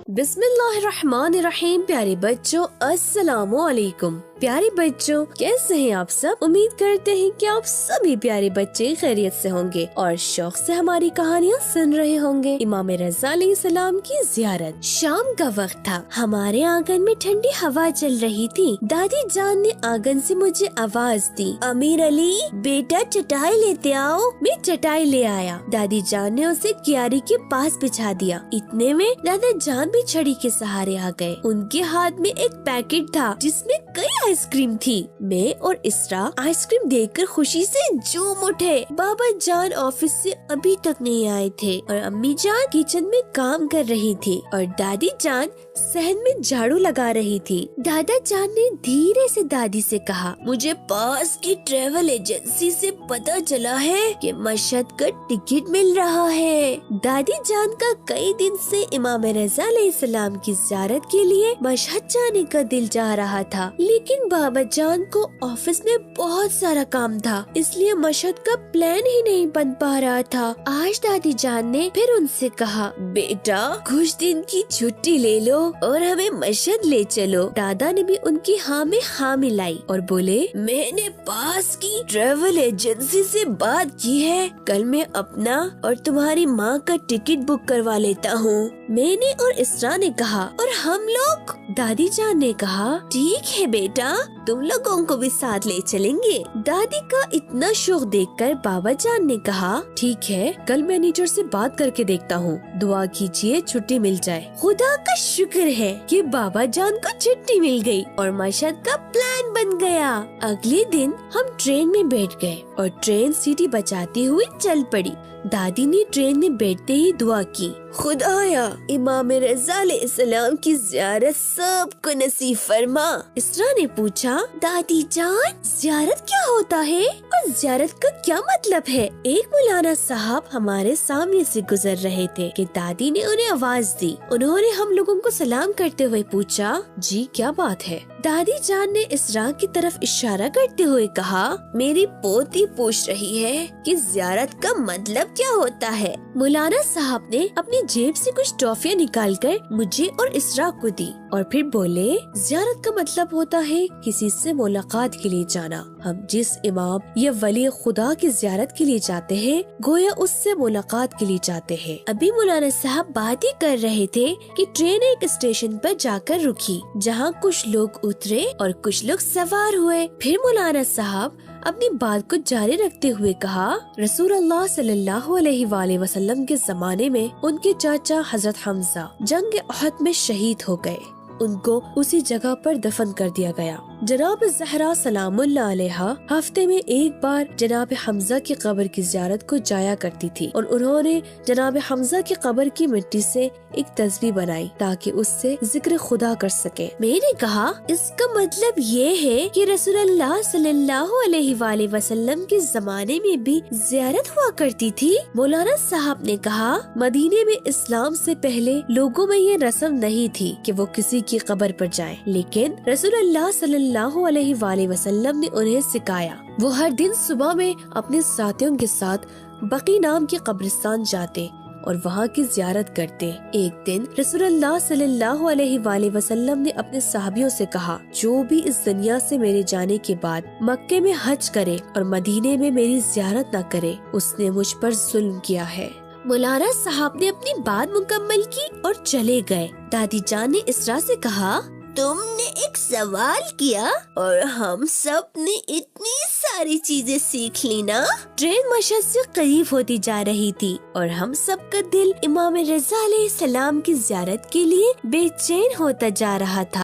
बिस्मिल्लाहिर्रहमानिर्रहीम। प्यारे बच्चों, अस्सलामुअलैकुम। प्यारे बच्चों, कैसे हैं आप सब? उम्मीद करते हैं कि आप सभी प्यारे बच्चे खैरियत से होंगे और शौक से हमारी कहानियाँ सुन रहे होंगे। इमाम रज़ा अलैहिस्सलाम की ज़ियारत। शाम का वक्त था। हमारे आंगन में ठंडी हवा चल रही थी। दादी जान ने आंगन से मुझे आवाज दी, अमीर अली बेटा चटाई लेते आओ। मैं चटाई ले आया। दादी जान ने उसे क्यारी के पास बिछा दिया। इतने में दादा जान भी छड़ी के सहारे आ गए। उनके हाथ में एक पैकेट था जिसमें कई आइसक्रीम थी। मैं और इसरा आइसक्रीम देखकर खुशी से झूम उठे। बाबा जान ऑफिस से अभी तक नहीं आए थे और अम्मी जान किचन में काम कर रही थी और दादी जान सहन में झाड़ू लगा रही थी। दादा जान ने धीरे से दादी से कहा, मुझे पास की ट्रेवल एजेंसी से पता चला है कि मशहद का टिकट मिल रहा है। दादी जान का कई दिन से इमाम रज़ा अलैहिस्सलाम की ज़ियारत के लिए मशहद जाने का दिल चाह रहा था, लेकिन बाबा जान को ऑफिस में बहुत सारा काम था, इसलिए मशहद का प्लान ही नहीं बन पा रहा था। आज दादी जान ने फिर उनसे कहा, बेटा कुछ दिन की छुट्टी ले लो और हमें मशहद ले चलो। दादा ने भी उनकी हाँ में हाँ मिलाई और बोले, मैंने पास की ट्रेवल एजेंसी से बात की है, कल मैं अपना और तुम्हारी माँ का टिकट बुक करवा लेता हूँ। मैंने और इसरा ने कहा, और हम लोग? दादी जान ने कहा, ठीक है बेटा, तुम लोगों को भी साथ ले चलेंगे। दादी का इतना शौक देखकर बाबा जान ने कहा, ठीक है, कल मैनेजर से बात करके देखता हूँ, दुआ कीजिए छुट्टी मिल जाए। खुदा का शुक्र है कि बाबा जान को छुट्टी मिल गई और मशहद का प्लान बन गया। अगले दिन हम ट्रेन में बैठ गए और ट्रेन सीटी बजाती हुई चल पड़ी। दादी ने ट्रेन में बैठते ही दुआ की, खुदाया इमाम रज़ा अलैहिस्सलाम की ज़ियारत सबको नसीब फरमा। इसरा ने पूछा, दादी जान ज़ियारत क्या होता है और ज़ियारत का क्या मतलब है? एक मौलाना साहब हमारे सामने से गुजर रहे थे कि दादी ने उन्हें आवाज दी। उन्होंने हम लोगों को सलाम करते हुए पूछा, जी क्या बात है? दादी जान ने इसरा की तरफ इशारा करते हुए कहा, मेरी पोती पूछ रही है कि ज़ियारत का मतलब क्या होता है। मौलाना साहब ने अपनी जेब से कुछ टॉफियाँ निकालकर मुझे और इसरा को दी और फिर बोले, ज़ियारत का मतलब होता है किसी से मुलाकात के लिए जाना। हम जिस इमाम या वली खुदा की ज़ियारत के लिए जाते हैं, गोया उससे मुलाकात के लिए जाते हैं। अभी मौलाना साहब बात ही कर रहे थे कि ट्रेन एक स्टेशन पर जाकर रुकी, जहाँ कुछ लोग उतरे और कुछ लोग सवार हुए। फिर मौलाना साहब अपनी बात को जारी रखते हुए कहा, रसूलुल्लाह सल्लल्लाहु अलैहि वसल्लम के जमाने में उनके चाचा हजरत हमजा जंग उहद में शहीद हो गए। उनको उसी जगह पर दफन कर दिया गया। जनाब ज़हरा सलामुल्लाह अलैहा हफ्ते में एक बार जनाब हमजा की कब्र की ज़ियारत को जाया करती थी और उन्होंने जनाब हमजा की कब्र की मिट्टी से एक तस्वीर बनाई ताकि उससे जिक्र खुदा कर सके। मैंने कहा, इसका मतलब ये है कि रसूलुल्लाह सल्लल्लाहु अलैहि वसल्लम के जमाने में भी ज़ियारत हुआ करती थी। मौलाना साहब ने कहा, मदीने में इस्लाम से पहले लोगों में ये रस्म नहीं थी कि वो किसी की कब्र पर जाएं, लेकिन रसूलुल्लाह सल्लल्लाहु अलैहि वसल्लम ने उन्हें सिखाया। वो हर दिन सुबह में अपने साथियों के साथ बकी नाम के कब्रिस्तान जाते और वहाँ की ज़ियारत करते। एक दिन रसूलुल्लाह सल्लल्लाहु अलैहि वसल्लम ने अपने सहाबियों से कहा, जो भी इस दुनिया से मेरे जाने के बाद मक्के में हज करे और मदीने में मेरी ज़ियारत न करे, उसने मुझ पर जुल्म किया है। मौलाना साहब ने अपनी बात मुकम्मल की और चले गए। दादी जान ने इसरा से कहा, तुमने एक सवाल किया और हम सब ने इतनी सारी चीजें सीख ली ना। ट्रेन मशहद से करीब होती जा रही थी और हम सब का दिल इमाम रज़ा अलैहिस्सलाम की ज़ियारत के लिए बेचैन होता जा रहा था।